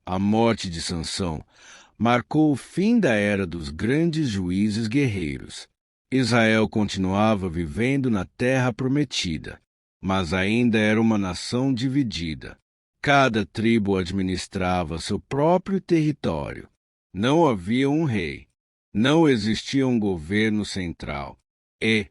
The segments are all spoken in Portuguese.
A morte de Sansão marcou o fim da era dos grandes juízes guerreiros. Israel continuava vivendo na terra prometida, mas ainda era uma nação dividida. Cada tribo administrava seu próprio território. Não havia um rei. Não existia um governo central. E,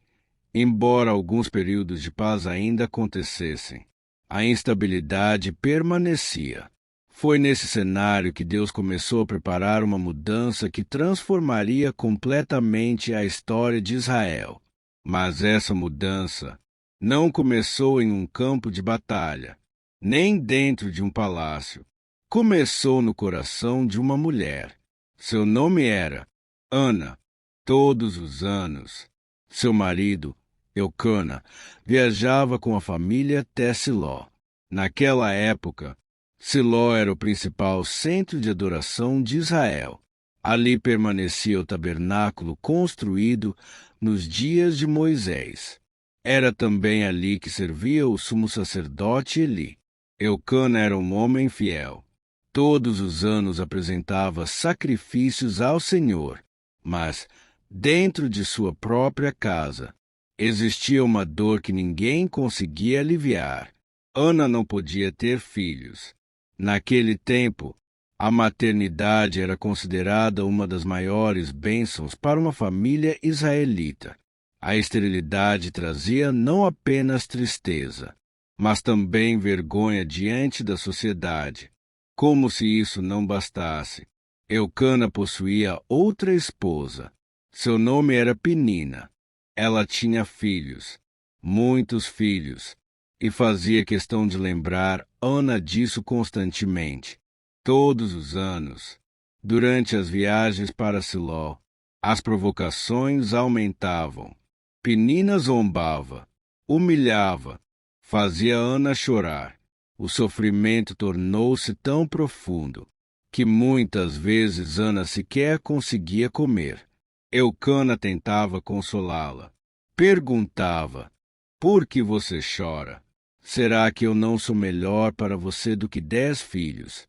embora alguns períodos de paz ainda acontecessem, a instabilidade permanecia. Foi nesse cenário que Deus começou a preparar uma mudança que transformaria completamente a história de Israel. Mas essa mudança não começou em um campo de batalha, nem dentro de um palácio. Começou no coração de uma mulher. Seu nome era Ana. Todos os anos, seu marido, Eucana, viajava com a família até Siló. Naquela época, Siló era o principal centro de adoração de Israel. Ali permanecia o tabernáculo construído nos dias de Moisés. Era também ali que servia o sumo sacerdote Eli. Eucana era um homem fiel. Todos os anos apresentava sacrifícios ao Senhor, mas, dentro de sua própria casa, existia uma dor que ninguém conseguia aliviar. Ana não podia ter filhos. Naquele tempo, a maternidade era considerada uma das maiores bênçãos para uma família israelita. A esterilidade trazia não apenas tristeza, mas também vergonha diante da sociedade. Como se isso não bastasse, Eucana possuía outra esposa. Seu nome era Penina. Ela tinha filhos, muitos filhos, e fazia questão de lembrar Ana disso constantemente. Todos os anos, durante as viagens para Siló, as provocações aumentavam. Penina zombava, humilhava, fazia Ana chorar. O sofrimento tornou-se tão profundo que muitas vezes Ana sequer conseguia comer. Eucana tentava consolá-la. Perguntava: por que você chora? Será que eu não sou melhor para você do que 10 filhos?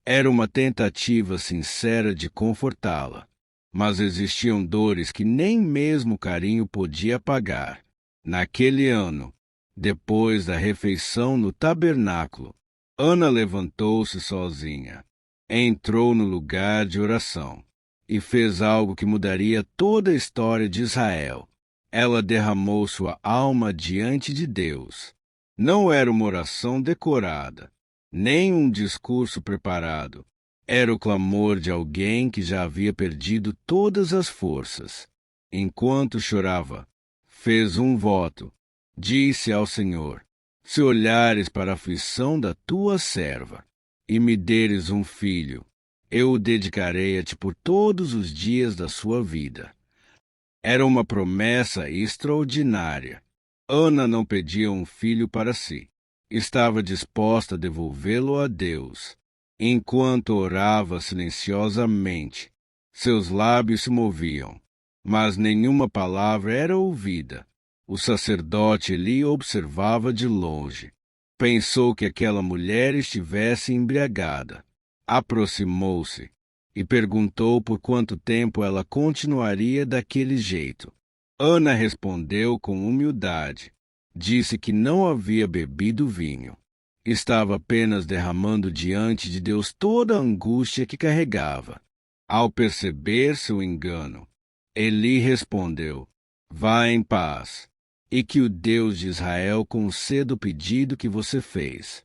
Era uma tentativa sincera de confortá-la, mas existiam dores que nem mesmo o carinho podia apagar. Naquele ano, depois da refeição no tabernáculo, Ana levantou-se sozinha, entrou no lugar de oração e fez algo que mudaria toda a história de Israel. Ela derramou sua alma diante de Deus. Não era uma oração decorada, nem um discurso preparado. Era o clamor de alguém que já havia perdido todas as forças. Enquanto chorava, fez um voto. Disse ao Senhor: se olhares para a aflição da tua serva e me deres um filho, eu o dedicarei a ti por todos os dias da sua vida. Era uma promessa extraordinária. Ana não pedia um filho para si. Estava disposta a devolvê-lo a Deus. Enquanto orava silenciosamente, seus lábios se moviam, mas nenhuma palavra era ouvida. O sacerdote Eli observava de longe. Pensou que aquela mulher estivesse embriagada. Aproximou-se e perguntou por quanto tempo ela continuaria daquele jeito. Ana respondeu com humildade. Disse que não havia bebido vinho. Estava apenas derramando diante de Deus toda a angústia que carregava. Ao perceber seu engano, Eli respondeu: vá em paz, e que o Deus de Israel conceda o pedido que você fez.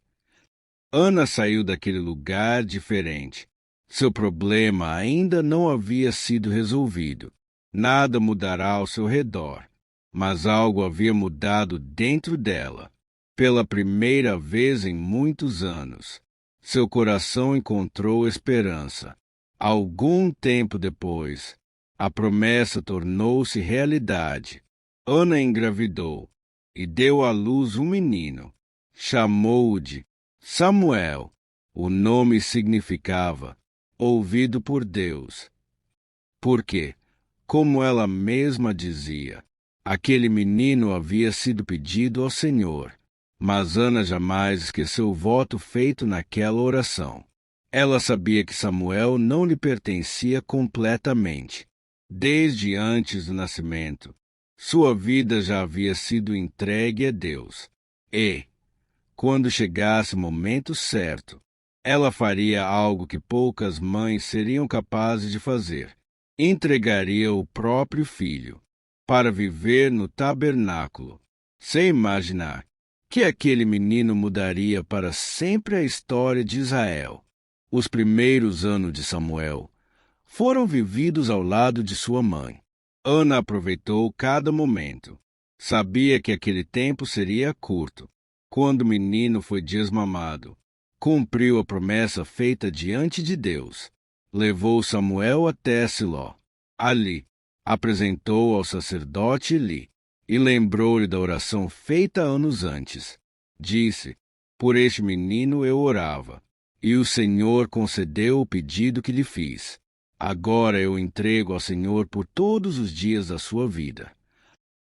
Ana saiu daquele lugar diferente. Seu problema ainda não havia sido resolvido. Nada mudará ao seu redor, mas algo havia mudado dentro dela. Pela primeira vez em muitos anos, seu coração encontrou esperança. Algum tempo depois, a promessa tornou-se realidade. Ana engravidou e deu à luz um menino. Chamou-o de Samuel. O nome significava ouvido por Deus. Porque, como ela mesma dizia, aquele menino havia sido pedido ao Senhor. Mas Ana jamais esqueceu o voto feito naquela oração. Ela sabia que Samuel não lhe pertencia completamente. Desde antes do nascimento, sua vida já havia sido entregue a Deus. E, quando chegasse o momento certo, ela faria algo que poucas mães seriam capazes de fazer. Entregaria o próprio filho para viver no tabernáculo, sem imaginar que aquele menino mudaria para sempre a história de Israel. Os primeiros anos de Samuel foram vividos ao lado de sua mãe. Ana aproveitou cada momento. Sabia que aquele tempo seria curto. Quando o menino foi desmamado, cumpriu a promessa feita diante de Deus. Levou Samuel até Siló. Ali, apresentou ao sacerdote Eli e lembrou-lhe da oração feita anos antes. Disse: Por este menino eu orava, e o Senhor concedeu o pedido que lhe fiz. Agora eu entrego ao Senhor por todos os dias da sua vida.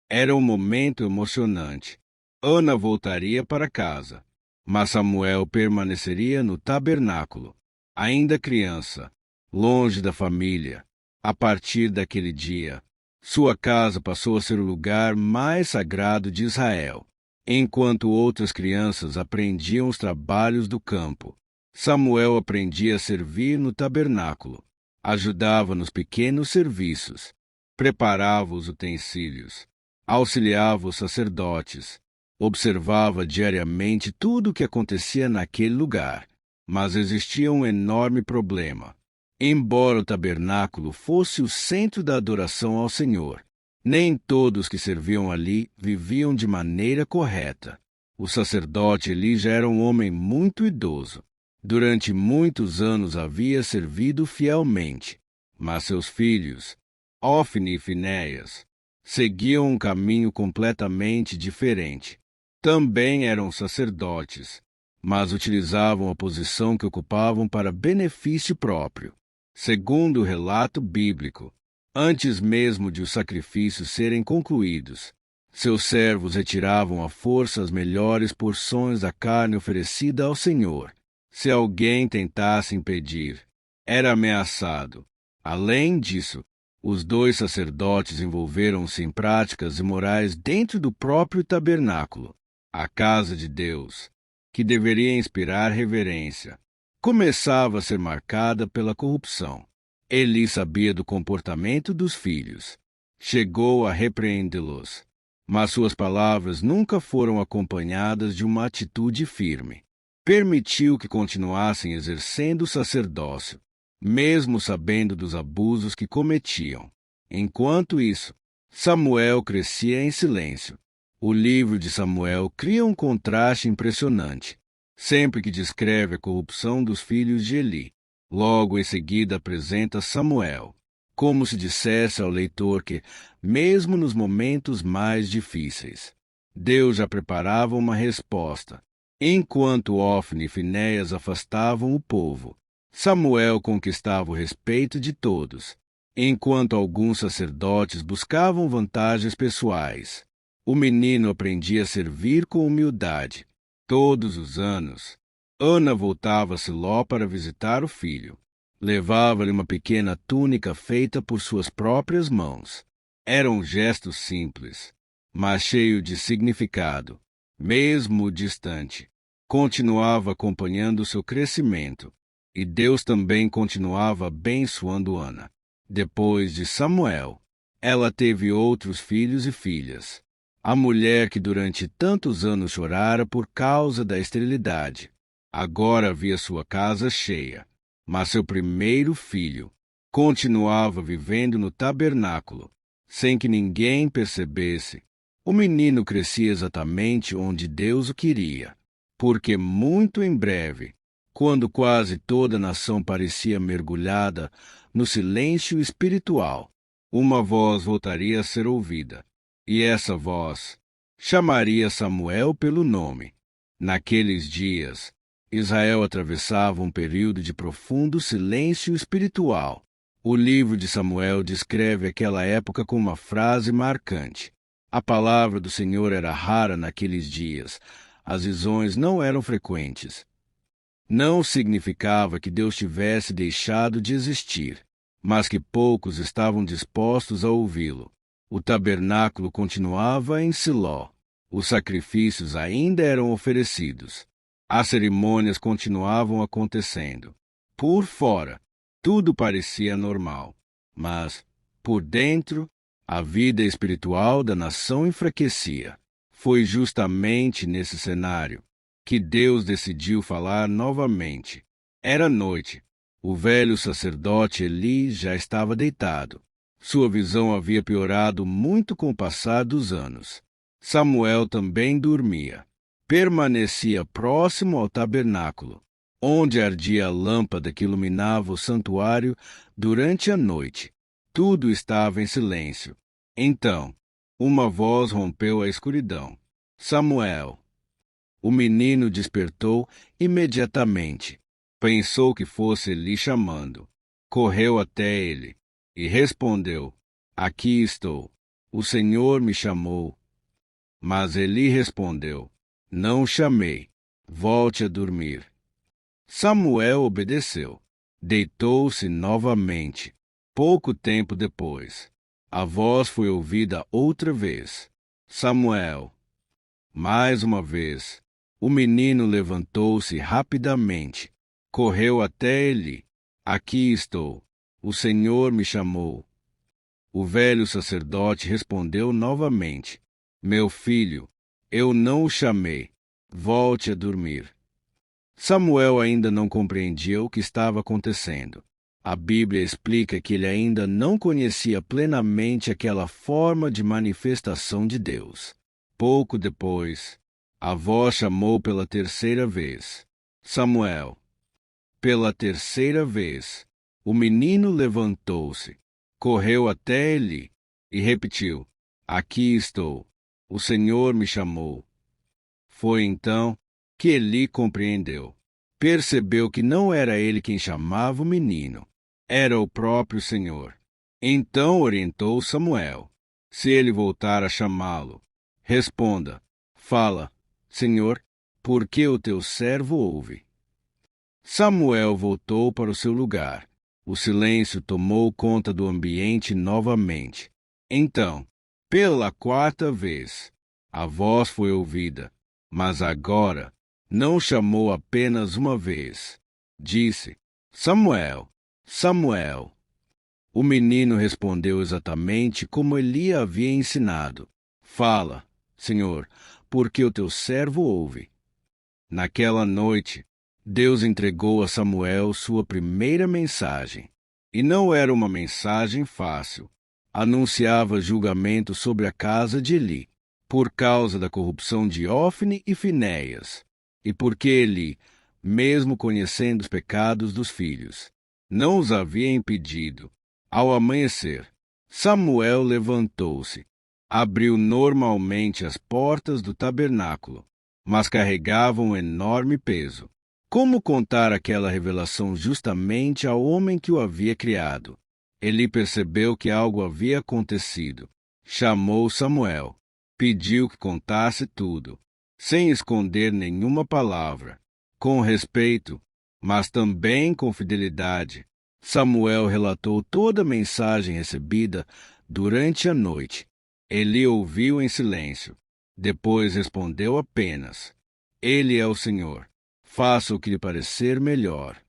Era um momento emocionante. Ana voltaria para casa, mas Samuel permaneceria no tabernáculo, ainda criança, longe da família. A partir daquele dia, sua casa passou a ser o lugar mais sagrado de Israel. Enquanto outras crianças aprendiam os trabalhos do campo, Samuel aprendia a servir no tabernáculo. Ajudava nos pequenos serviços, preparava os utensílios, auxiliava os sacerdotes, observava diariamente tudo o que acontecia naquele lugar. Mas existia um enorme problema. Embora o tabernáculo fosse o centro da adoração ao Senhor, nem todos que serviam ali viviam de maneira correta. O sacerdote Eli já era um homem muito idoso. Durante muitos anos havia servido fielmente, mas seus filhos, Ofni e Finéias, seguiam um caminho completamente diferente. Também eram sacerdotes, mas utilizavam a posição que ocupavam para benefício próprio. Segundo o relato bíblico, antes mesmo de os sacrifícios serem concluídos, seus servos retiravam à força as melhores porções da carne oferecida ao Senhor. Se alguém tentasse impedir, era ameaçado. Além disso, os dois sacerdotes envolveram-se em práticas imorais dentro do próprio tabernáculo, a casa de Deus, que deveria inspirar reverência. Começava a ser marcada pela corrupção. Eli sabia do comportamento dos filhos. Chegou a repreendê-los, mas suas palavras nunca foram acompanhadas de uma atitude firme. Permitiu que continuassem exercendo o sacerdócio, mesmo sabendo dos abusos que cometiam. Enquanto isso, Samuel crescia em silêncio. O livro de Samuel cria um contraste impressionante. Sempre que descreve a corrupção dos filhos de Eli, logo em seguida apresenta Samuel, como se dissesse ao leitor que, mesmo nos momentos mais difíceis, Deus já preparava uma resposta. Enquanto Ofni e Finéias afastavam o povo, Samuel conquistava o respeito de todos. Enquanto alguns sacerdotes buscavam vantagens pessoais, o menino aprendia a servir com humildade. Todos os anos, Ana voltava a Siló para visitar o filho. Levava-lhe uma pequena túnica feita por suas próprias mãos. Era um gesto simples, mas cheio de significado. Mesmo distante, continuava acompanhando seu crescimento, e Deus também continuava abençoando Ana. Depois de Samuel, ela teve outros filhos e filhas. A mulher que durante tantos anos chorara por causa da esterilidade, agora via sua casa cheia, mas seu primeiro filho continuava vivendo no tabernáculo, sem que ninguém percebesse. O menino crescia exatamente onde Deus o queria, porque muito em breve, quando quase toda a nação parecia mergulhada no silêncio espiritual, uma voz voltaria a ser ouvida. E essa voz chamaria Samuel pelo nome. Naqueles dias, Israel atravessava um período de profundo silêncio espiritual. O livro de Samuel descreve aquela época com uma frase marcante. A palavra do Senhor era rara naqueles dias. As visões não eram frequentes. Não significava que Deus tivesse deixado de existir, mas que poucos estavam dispostos a ouvi-lo. O tabernáculo continuava em Siló. Os sacrifícios ainda eram oferecidos. As cerimônias continuavam acontecendo. Por fora, tudo parecia normal, mas, por dentro, a vida espiritual da nação enfraquecia. Foi justamente nesse cenário que Deus decidiu falar novamente. Era noite. O velho sacerdote Eli já estava deitado. Sua visão havia piorado muito com o passar dos anos. Samuel também dormia. Permanecia próximo ao tabernáculo, onde ardia a lâmpada que iluminava o santuário durante a noite. Tudo estava em silêncio. Então, uma voz rompeu a escuridão. Samuel. O menino despertou imediatamente. Pensou que fosse Eli chamando. Correu até ele e respondeu: Aqui estou. O Senhor me chamou. Mas Eli respondeu: Não o chamei. Volte a dormir. Samuel obedeceu. Deitou-se novamente. Pouco tempo depois, a voz foi ouvida outra vez. Samuel. Mais uma vez, o menino levantou-se rapidamente. Correu até Eli. Aqui estou. O Senhor me chamou. O velho sacerdote respondeu novamente: Meu filho, eu não o chamei. Volte a dormir. Samuel ainda não compreendia o que estava acontecendo. A Bíblia explica que ele ainda não conhecia plenamente aquela forma de manifestação de Deus. Pouco depois, a voz chamou pela terceira vez: Samuel. Pela terceira vez, o menino levantou-se, correu até Eli e repetiu: Aqui estou. O Senhor me chamou. Foi então que Eli compreendeu. Percebeu que não era ele quem chamava o menino, era o próprio Senhor. Então orientou Samuel: Se ele voltar a chamá-lo, responda: Fala, Senhor, porque o teu servo ouve. Samuel voltou para o seu lugar. O silêncio tomou conta do ambiente novamente. Então, pela quarta vez, a voz foi ouvida, mas agora não chamou apenas uma vez. Disse: Samuel, Samuel. O menino respondeu exatamente como Eli havia ensinado: Fala, Senhor, porque o teu servo ouve. Naquela noite, Deus entregou a Samuel sua primeira mensagem. E não era uma mensagem fácil. Anunciava julgamento sobre a casa de Eli, por causa da corrupção de Ofne e Finéias, e porque Eli, mesmo conhecendo os pecados dos filhos, não os havia impedido. Ao amanhecer, Samuel levantou-se, abriu normalmente as portas do tabernáculo, mas carregava um enorme peso. Como contar aquela revelação justamente ao homem que o havia criado? Eli percebeu que algo havia acontecido. Chamou Samuel, pediu que contasse tudo, sem esconder nenhuma palavra. Com respeito, mas também com fidelidade, Samuel relatou toda a mensagem recebida durante a noite. Eli ouviu em silêncio. Depois respondeu apenas: Ele é o Senhor. Faça o que lhe parecer melhor.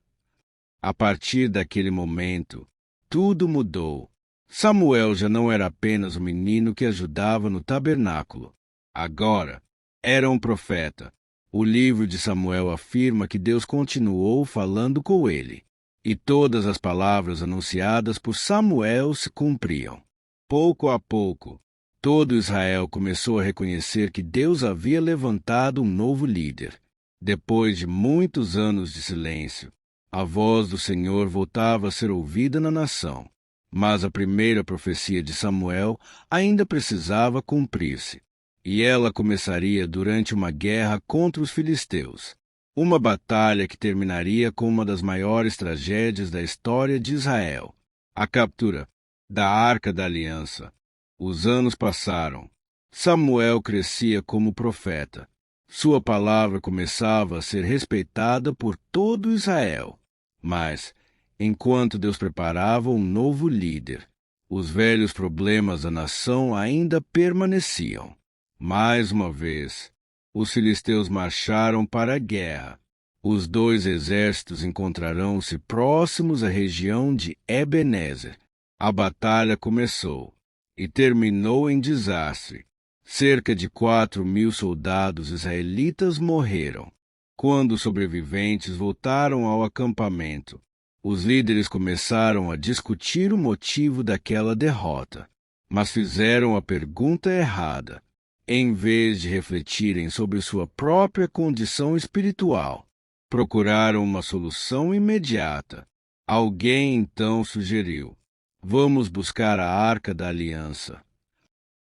A partir daquele momento, tudo mudou. Samuel já não era apenas um menino que ajudava no tabernáculo. Agora, era um profeta. O livro de Samuel afirma que Deus continuou falando com ele, e todas as palavras anunciadas por Samuel se cumpriam. Pouco a pouco, todo Israel começou a reconhecer que Deus havia levantado um novo líder. Depois de muitos anos de silêncio, a voz do Senhor voltava a ser ouvida na nação. Mas a primeira profecia de Samuel ainda precisava cumprir-se, e ela começaria durante uma guerra contra os filisteus. Uma batalha que terminaria com uma das maiores tragédias da história de Israel: a captura da Arca da Aliança. Os anos passaram. Samuel crescia como profeta. Sua palavra começava a ser respeitada por todo Israel. Mas, enquanto Deus preparava um novo líder, os velhos problemas da nação ainda permaneciam. Mais uma vez, os filisteus marcharam para a guerra. Os dois exércitos encontrarão-se próximos à região de Ebenezer. A batalha começou e terminou em desastre. Cerca de 4.000 soldados israelitas morreram. Quando os sobreviventes voltaram ao acampamento, os líderes começaram a discutir o motivo daquela derrota, mas fizeram a pergunta errada. Em vez de refletirem sobre sua própria condição espiritual, procuraram uma solução imediata. Alguém então sugeriu: vamos buscar a Arca da Aliança.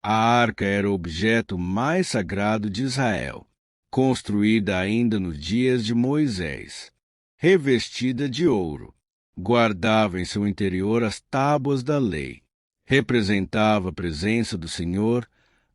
A arca era o objeto mais sagrado de Israel, construída ainda nos dias de Moisés. Revestida de ouro, guardava em seu interior as tábuas da lei. Representava a presença do Senhor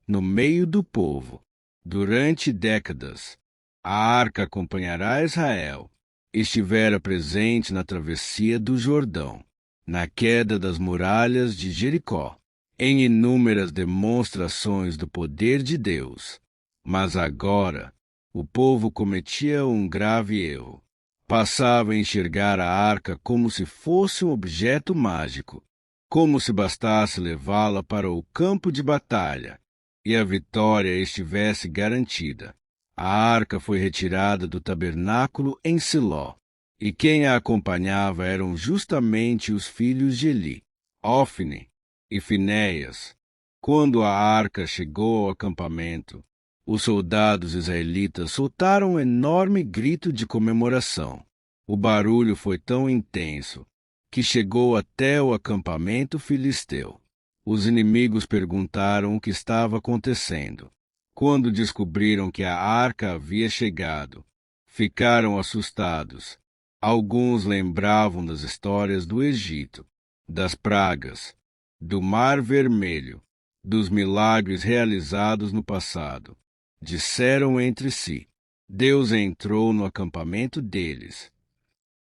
no meio do povo. Durante décadas, a arca acompanhará Israel. Estivera presente na travessia do Jordão, na queda das muralhas de Jericó, em inúmeras demonstrações do poder de Deus. Mas agora, o povo cometia um grave erro. Passava a enxergar a arca como se fosse um objeto mágico, como se bastasse levá-la para o campo de batalha e a vitória estivesse garantida. A arca foi retirada do tabernáculo em Siló, e quem a acompanhava eram justamente os filhos de Eli, Ofni e Finéias. Quando a arca chegou ao acampamento, os soldados israelitas soltaram um enorme grito de comemoração. O barulho foi tão intenso que chegou até o acampamento filisteu. Os inimigos perguntaram o que estava acontecendo. Quando descobriram que a arca havia chegado, ficaram assustados. Alguns lembravam das histórias do Egito, das pragas, do Mar Vermelho, dos milagres realizados no passado. Disseram entre si: Deus entrou no acampamento deles.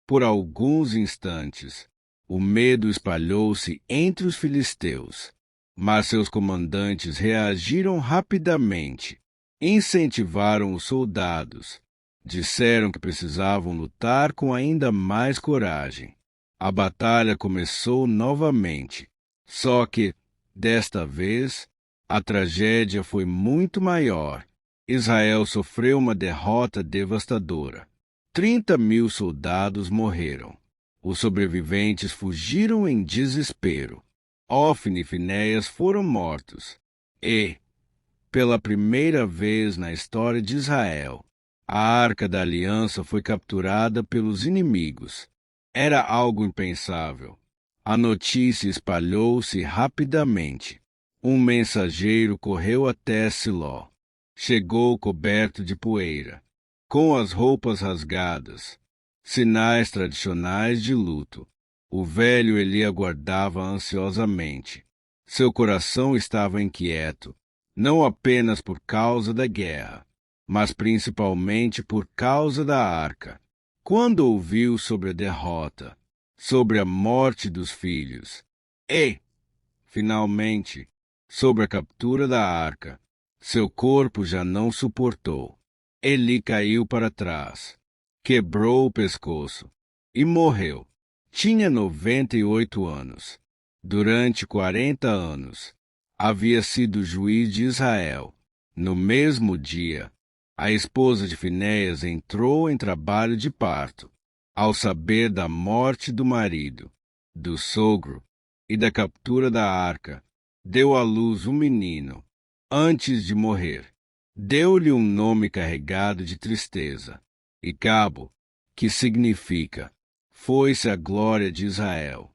Por alguns instantes, o medo espalhou-se entre os filisteus, mas seus comandantes reagiram rapidamente. Incentivaram os soldados. Disseram que precisavam lutar com ainda mais coragem. A batalha começou novamente, só que, desta vez, a tragédia foi muito maior. Israel sofreu uma derrota devastadora. 30.000 soldados morreram. Os sobreviventes fugiram em desespero. Ofni e Finéias foram mortos. E, pela primeira vez na história de Israel, a Arca da Aliança foi capturada pelos inimigos. Era algo impensável. A notícia espalhou-se rapidamente. Um mensageiro correu até Siló. Chegou coberto de poeira, com as roupas rasgadas, sinais tradicionais de luto. O velho Eli aguardava ansiosamente. Seu coração estava inquieto, não apenas por causa da guerra, mas principalmente por causa da arca. Quando ouviu sobre a derrota, sobre a morte dos filhos, e, finalmente, sobre a captura da arca, seu corpo já não suportou. Eli caiu para trás, quebrou o pescoço e morreu. Tinha 98 anos. Durante 40 anos, havia sido juiz de Israel. No mesmo dia, a esposa de Finéias entrou em trabalho de parto. Ao saber da morte do marido, do sogro e da captura da arca, deu à luz um menino. Antes de morrer, deu-lhe um nome carregado de tristeza, Icabo, que significa: foi-se a glória de Israel.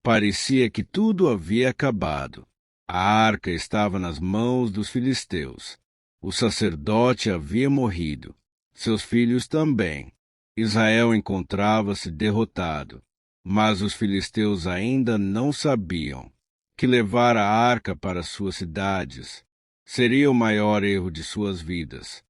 Parecia que tudo havia acabado. A arca estava nas mãos dos filisteus. O sacerdote havia morrido, seus filhos também. Israel encontrava-se derrotado, mas os filisteus ainda não sabiam que levar a arca para suas cidades seria o maior erro de suas vidas.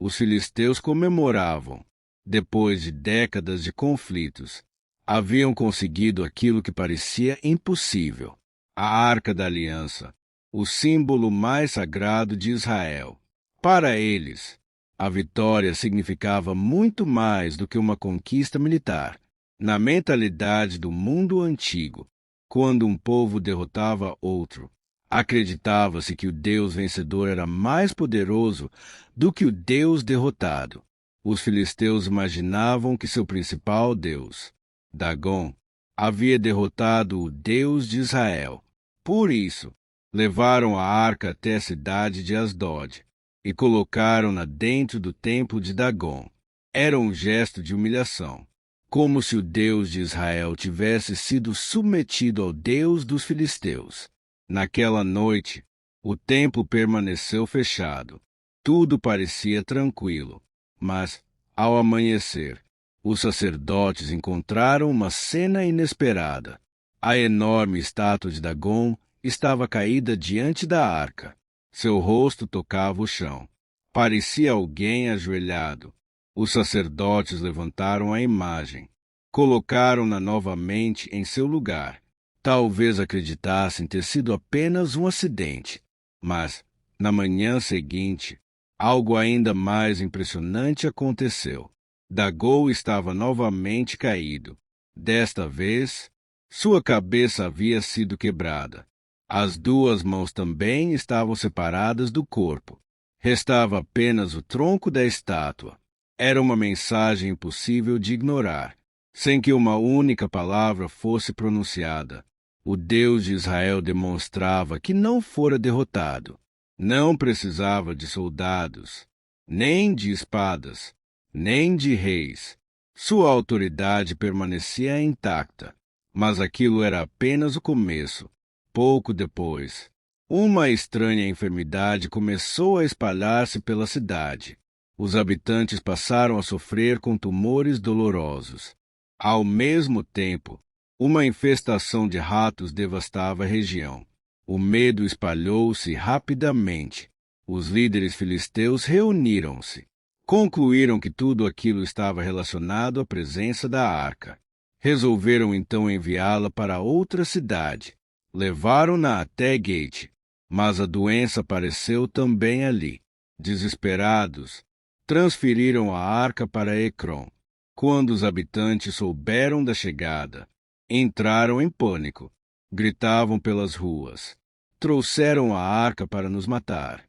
Os filisteus comemoravam. Depois de décadas de conflitos, haviam conseguido aquilo que parecia impossível: a Arca da Aliança, o símbolo mais sagrado de Israel. Para eles, a vitória significava muito mais do que uma conquista militar. Na mentalidade do mundo antigo, quando um povo derrotava outro, acreditava-se que o Deus vencedor era mais poderoso do que o Deus derrotado. Os filisteus imaginavam que seu principal deus, Dagom, havia derrotado o Deus de Israel. Por isso, levaram a arca até a cidade de Asdod e colocaram-na dentro do templo de Dagom. Era um gesto de humilhação, como se o Deus de Israel tivesse sido submetido ao Deus dos filisteus. Naquela noite, o templo permaneceu fechado. Tudo parecia tranquilo, mas, ao amanhecer, os sacerdotes encontraram uma cena inesperada. A enorme estátua de Dagom estava caída diante da arca. Seu rosto tocava o chão. Parecia alguém ajoelhado. Os sacerdotes levantaram a imagem, colocaram-na novamente em seu lugar. Talvez acreditassem ter sido apenas um acidente, mas, na manhã seguinte, algo ainda mais impressionante aconteceu. Dagom estava novamente caído. Desta vez, sua cabeça havia sido quebrada. As duas mãos também estavam separadas do corpo. Restava apenas o tronco da estátua. Era uma mensagem impossível de ignorar. Sem que uma única palavra fosse pronunciada, o Deus de Israel demonstrava que não fora derrotado. Não precisava de soldados, nem de espadas, nem de reis. Sua autoridade permanecia intacta, mas aquilo era apenas o começo. Pouco depois, uma estranha enfermidade começou a espalhar-se pela cidade. Os habitantes passaram a sofrer com tumores dolorosos. Ao mesmo tempo, uma infestação de ratos devastava a região. O medo espalhou-se rapidamente. Os líderes filisteus reuniram-se. Concluíram que tudo aquilo estava relacionado à presença da arca. Resolveram então enviá-la para outra cidade. Levaram-na até Gate, mas a doença apareceu também ali. Desesperados, transferiram a arca para Ecrom. Quando os habitantes souberam da chegada, entraram em pânico. Gritavam pelas ruas: trouxeram a arca para nos matar.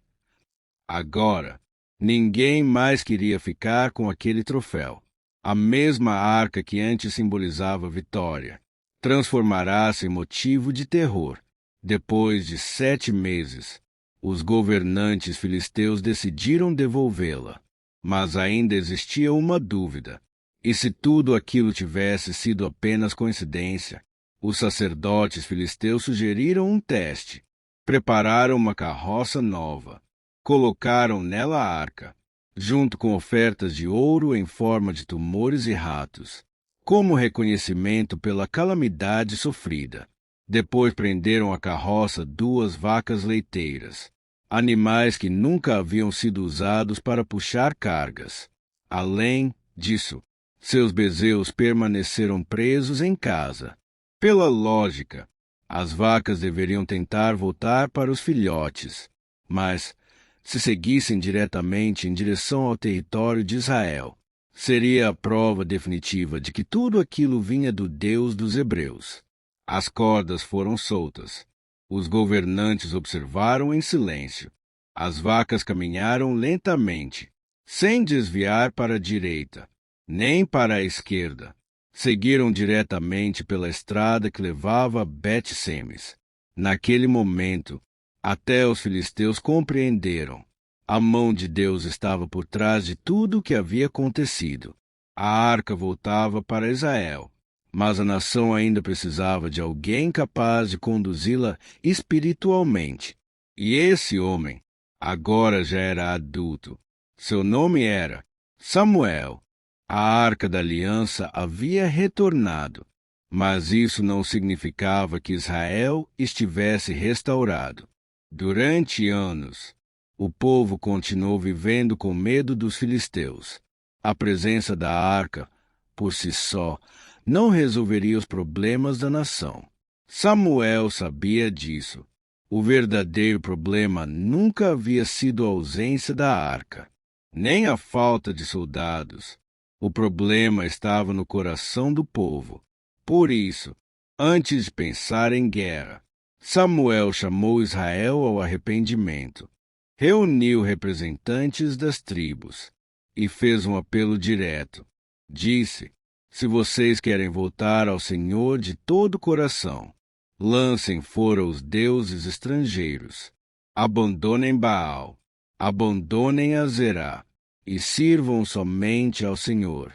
Agora, ninguém mais queria ficar com aquele troféu. A mesma arca que antes simbolizava vitória transformará-se em motivo de terror. Depois de 7 meses, os governantes filisteus decidiram devolvê-la. Mas ainda existia uma dúvida. E se tudo aquilo tivesse sido apenas coincidência? Os sacerdotes filisteus sugeriram um teste. Prepararam uma carroça nova. Colocaram nela a arca, junto com ofertas de ouro em forma de tumores e ratos, como reconhecimento pela calamidade sofrida. Depois prenderam à carroça 2 vacas leiteiras, animais que nunca haviam sido usados para puxar cargas. Além disso, seus bezeus permaneceram presos em casa. Pela lógica, as vacas deveriam tentar voltar para os filhotes, mas, se seguissem diretamente em direção ao território de Israel, seria a prova definitiva de que tudo aquilo vinha do Deus dos hebreus. As cordas foram soltas. Os governantes observaram em silêncio. As vacas caminharam lentamente, sem desviar para a direita, nem para a esquerda. Seguiram diretamente pela estrada que levava a Bet-Semes. Naquele momento, até os filisteus compreenderam. A mão de Deus estava por trás de tudo o que havia acontecido. A arca voltava para Israel, mas a nação ainda precisava de alguém capaz de conduzi-la espiritualmente. E esse homem agora já era adulto. Seu nome era Samuel. A arca da aliança havia retornado, mas isso não significava que Israel estivesse restaurado. Durante anos, O povo continuou vivendo com medo dos filisteus. A presença da arca, por si só, não resolveria os problemas da nação. Samuel sabia disso. O verdadeiro problema nunca havia sido a ausência da arca, nem a falta de soldados. O problema estava no coração do povo. Por isso, antes de pensar em guerra, Samuel chamou Israel ao arrependimento, reuniu representantes das tribos e fez um apelo direto. Disse: se vocês querem voltar ao Senhor de todo o coração, lancem fora os deuses estrangeiros, abandonem Baal, abandonem Azerá e sirvam somente ao Senhor.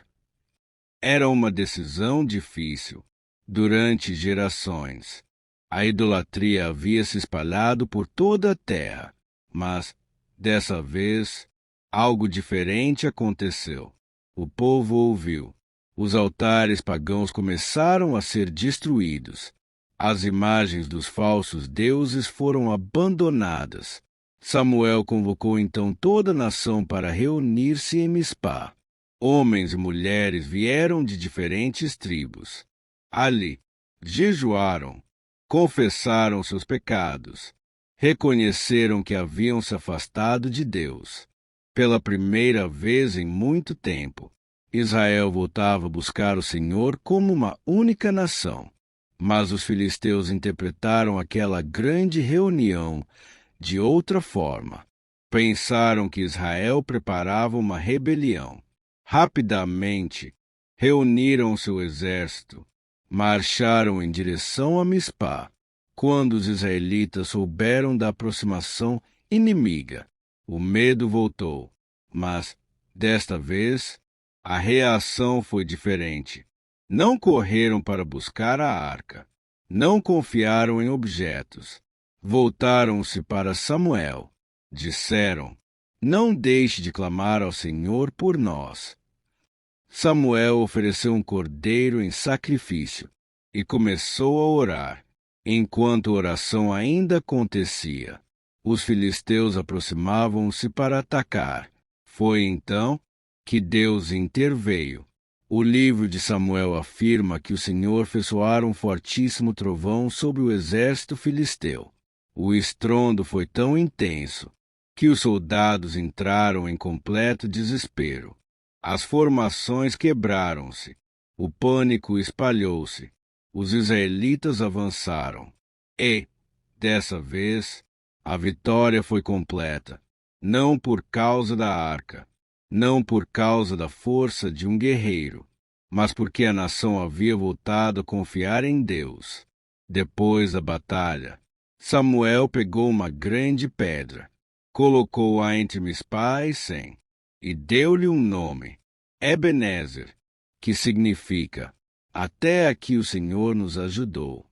Era uma decisão difícil. Durante gerações, a idolatria havia se espalhado por toda a terra, mas, dessa vez, algo diferente aconteceu. O povo ouviu. Os altares pagãos começaram a ser destruídos. As imagens dos falsos deuses foram abandonadas. Samuel convocou então toda a nação para reunir-se em Mispá. Homens e mulheres vieram de diferentes tribos. Ali, jejuaram, confessaram seus pecados, reconheceram que haviam se afastado de Deus. Pela primeira vez em muito tempo, Israel voltava a buscar o Senhor como uma única nação. Mas os filisteus interpretaram aquela grande reunião de outra forma. Pensaram que Israel preparava uma rebelião. Rapidamente, reuniram seu exército, marcharam em direção a Mispá. Quando os israelitas souberam da aproximação inimiga, o medo voltou. Mas, desta vez, a reação foi diferente. Não correram para buscar a arca. Não confiaram em objetos. Voltaram-se para Samuel. Disseram: não deixe de clamar ao Senhor por nós. Samuel ofereceu um cordeiro em sacrifício e começou a orar. Enquanto a oração ainda acontecia, os filisteus aproximavam-se para atacar. Foi então que Deus interveio. O livro de Samuel afirma que o Senhor fez soar um fortíssimo trovão sobre o exército filisteu. O estrondo foi tão intenso que os soldados entraram em completo desespero. As formações quebraram-se. O pânico espalhou-se. Os israelitas avançaram. E, dessa vez, a vitória foi completa. Não por causa da arca, não por causa da força de um guerreiro, mas porque a nação havia voltado a confiar em Deus. Depois da batalha, Samuel pegou uma grande pedra, colocou-a entre Mispá e Sem, e deu-lhe um nome, Ebenezer, que significa: até aqui o Senhor nos ajudou.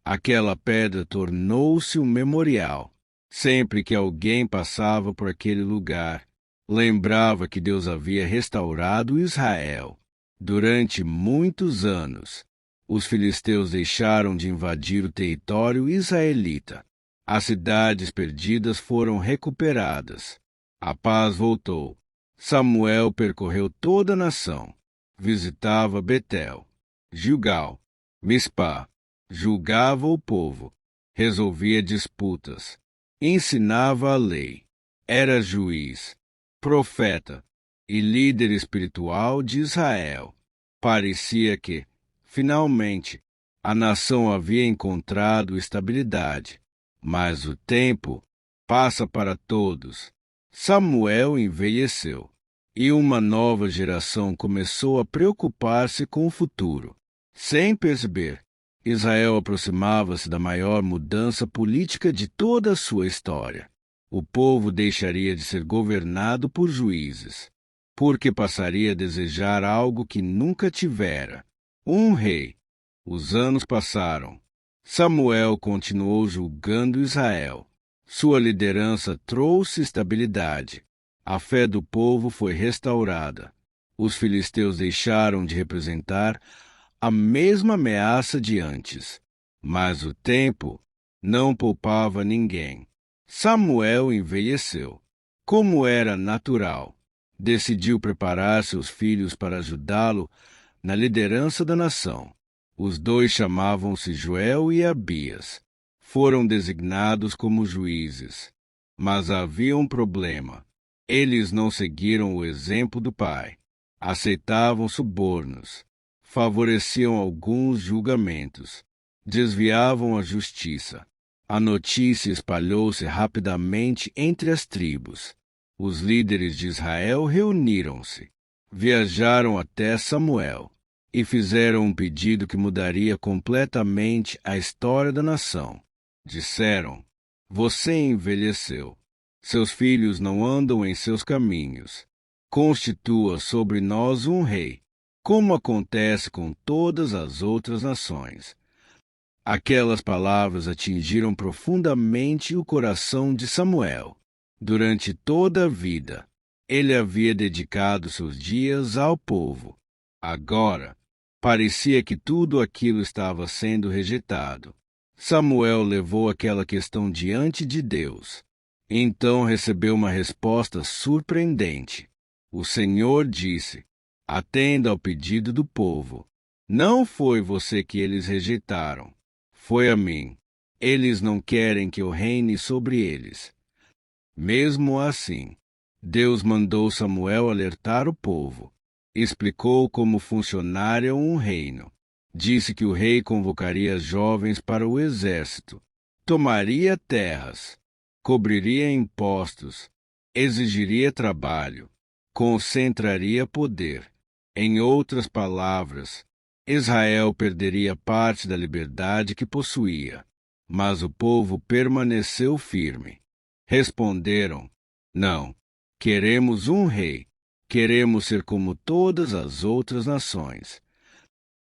Aquela pedra tornou-se um memorial. Sempre que alguém passava por aquele lugar, lembrava que Deus havia restaurado Israel. Durante muitos anos, os filisteus deixaram de invadir o território israelita. As cidades perdidas foram recuperadas. A paz voltou. Samuel percorreu toda a nação. Visitava Betel, Gilgal, Mispá, julgava o povo, resolvia disputas, ensinava a lei, era juiz, profeta e líder espiritual de Israel. Parecia que, finalmente, a nação havia encontrado estabilidade. Mas o tempo passa para todos. Samuel envelheceu, e uma nova geração começou a preocupar-se com o futuro. Sem perceber, Israel aproximava-se da maior mudança política de toda a sua história. O povo deixaria de ser governado por juízes, porque passaria a desejar algo que nunca tivera: um rei. Os anos passaram. Samuel continuou julgando Israel. Sua liderança trouxe estabilidade. A fé do povo foi restaurada. Os filisteus deixaram de representar a mesma ameaça de antes. Mas o tempo não poupava ninguém. Samuel envelheceu. Como era natural, decidiu preparar seus filhos para ajudá-lo na liderança da nação. Os dois chamavam-se Joel e Abias. Foram designados como juízes. Mas havia um problema. Eles não seguiram o exemplo do pai. Aceitavam subornos. Favoreciam alguns julgamentos. Desviavam a justiça. A notícia espalhou-se rapidamente entre as tribos. Os líderes de Israel reuniram-se. Viajaram até Samuel e fizeram um pedido que mudaria completamente a história da nação. Disseram: Você envelheceu. Seus filhos não andam em seus caminhos. Constitua sobre nós um rei, como acontece com todas as outras nações. Aquelas palavras atingiram profundamente o coração de Samuel. Durante toda a vida, ele havia dedicado seus dias ao povo. Agora, parecia que tudo aquilo estava sendo rejeitado. Samuel levou aquela questão diante de Deus. Então recebeu uma resposta surpreendente. O Senhor disse: Atenda ao pedido do povo. Não foi você que eles rejeitaram. Foi a mim. Eles não querem que eu reine sobre eles. Mesmo assim, Deus mandou Samuel alertar o povo. Explicou como funcionaria um reino. Disse que o rei convocaria jovens para o exército, tomaria terras, cobriria impostos, exigiria trabalho, concentraria poder. Em outras palavras, Israel perderia parte da liberdade que possuía. Mas o povo permaneceu firme. Responderam: Não, queremos um rei. Queremos ser como todas as outras nações.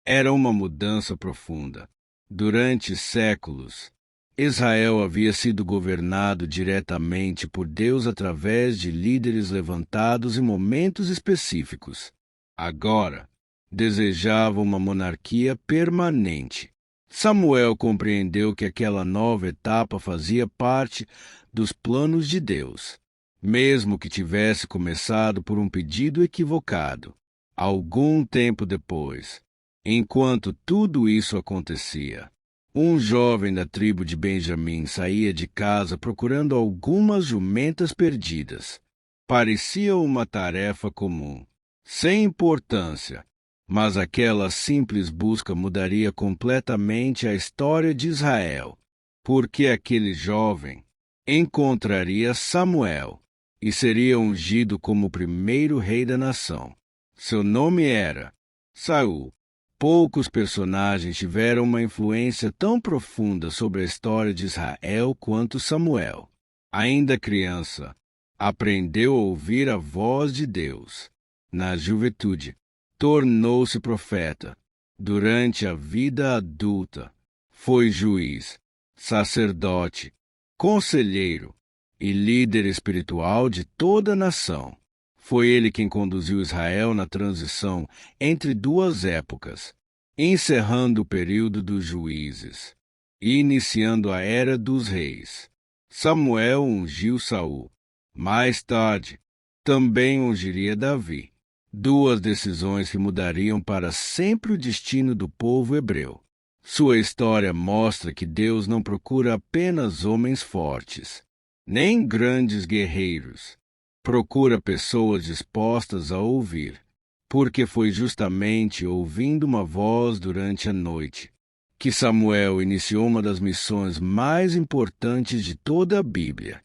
Era uma mudança profunda. Durante séculos, Israel havia sido governado diretamente por Deus através de líderes levantados em momentos específicos. Agora, desejava uma monarquia permanente. Samuel compreendeu que aquela nova etapa fazia parte dos planos de Deus, mesmo que tivesse começado por um pedido equivocado. Algum tempo depois, enquanto tudo isso acontecia, um jovem da tribo de Benjamim saía de casa procurando algumas jumentas perdidas. Parecia uma tarefa comum, sem importância, mas aquela simples busca mudaria completamente a história de Israel, porque aquele jovem encontraria Samuel e seria ungido como o primeiro rei da nação. Seu nome era Saul. Poucos personagens tiveram uma influência tão profunda sobre a história de Israel quanto Samuel. Ainda criança, aprendeu a ouvir a voz de Deus. Na juventude, tornou-se profeta. Durante a vida adulta, foi juiz, sacerdote, conselheiro e líder espiritual de toda a nação. Foi ele quem conduziu Israel na transição entre duas épocas, encerrando o período dos juízes e iniciando a era dos reis. Samuel ungiu Saul. Mais tarde, também ungiria Davi. Duas decisões que mudariam para sempre o destino do povo hebreu. Sua história mostra que Deus não procura apenas homens fortes, nem grandes guerreiros. Procura pessoas dispostas a ouvir, porque foi justamente ouvindo uma voz durante a noite que Samuel iniciou uma das missões mais importantes de toda a Bíblia.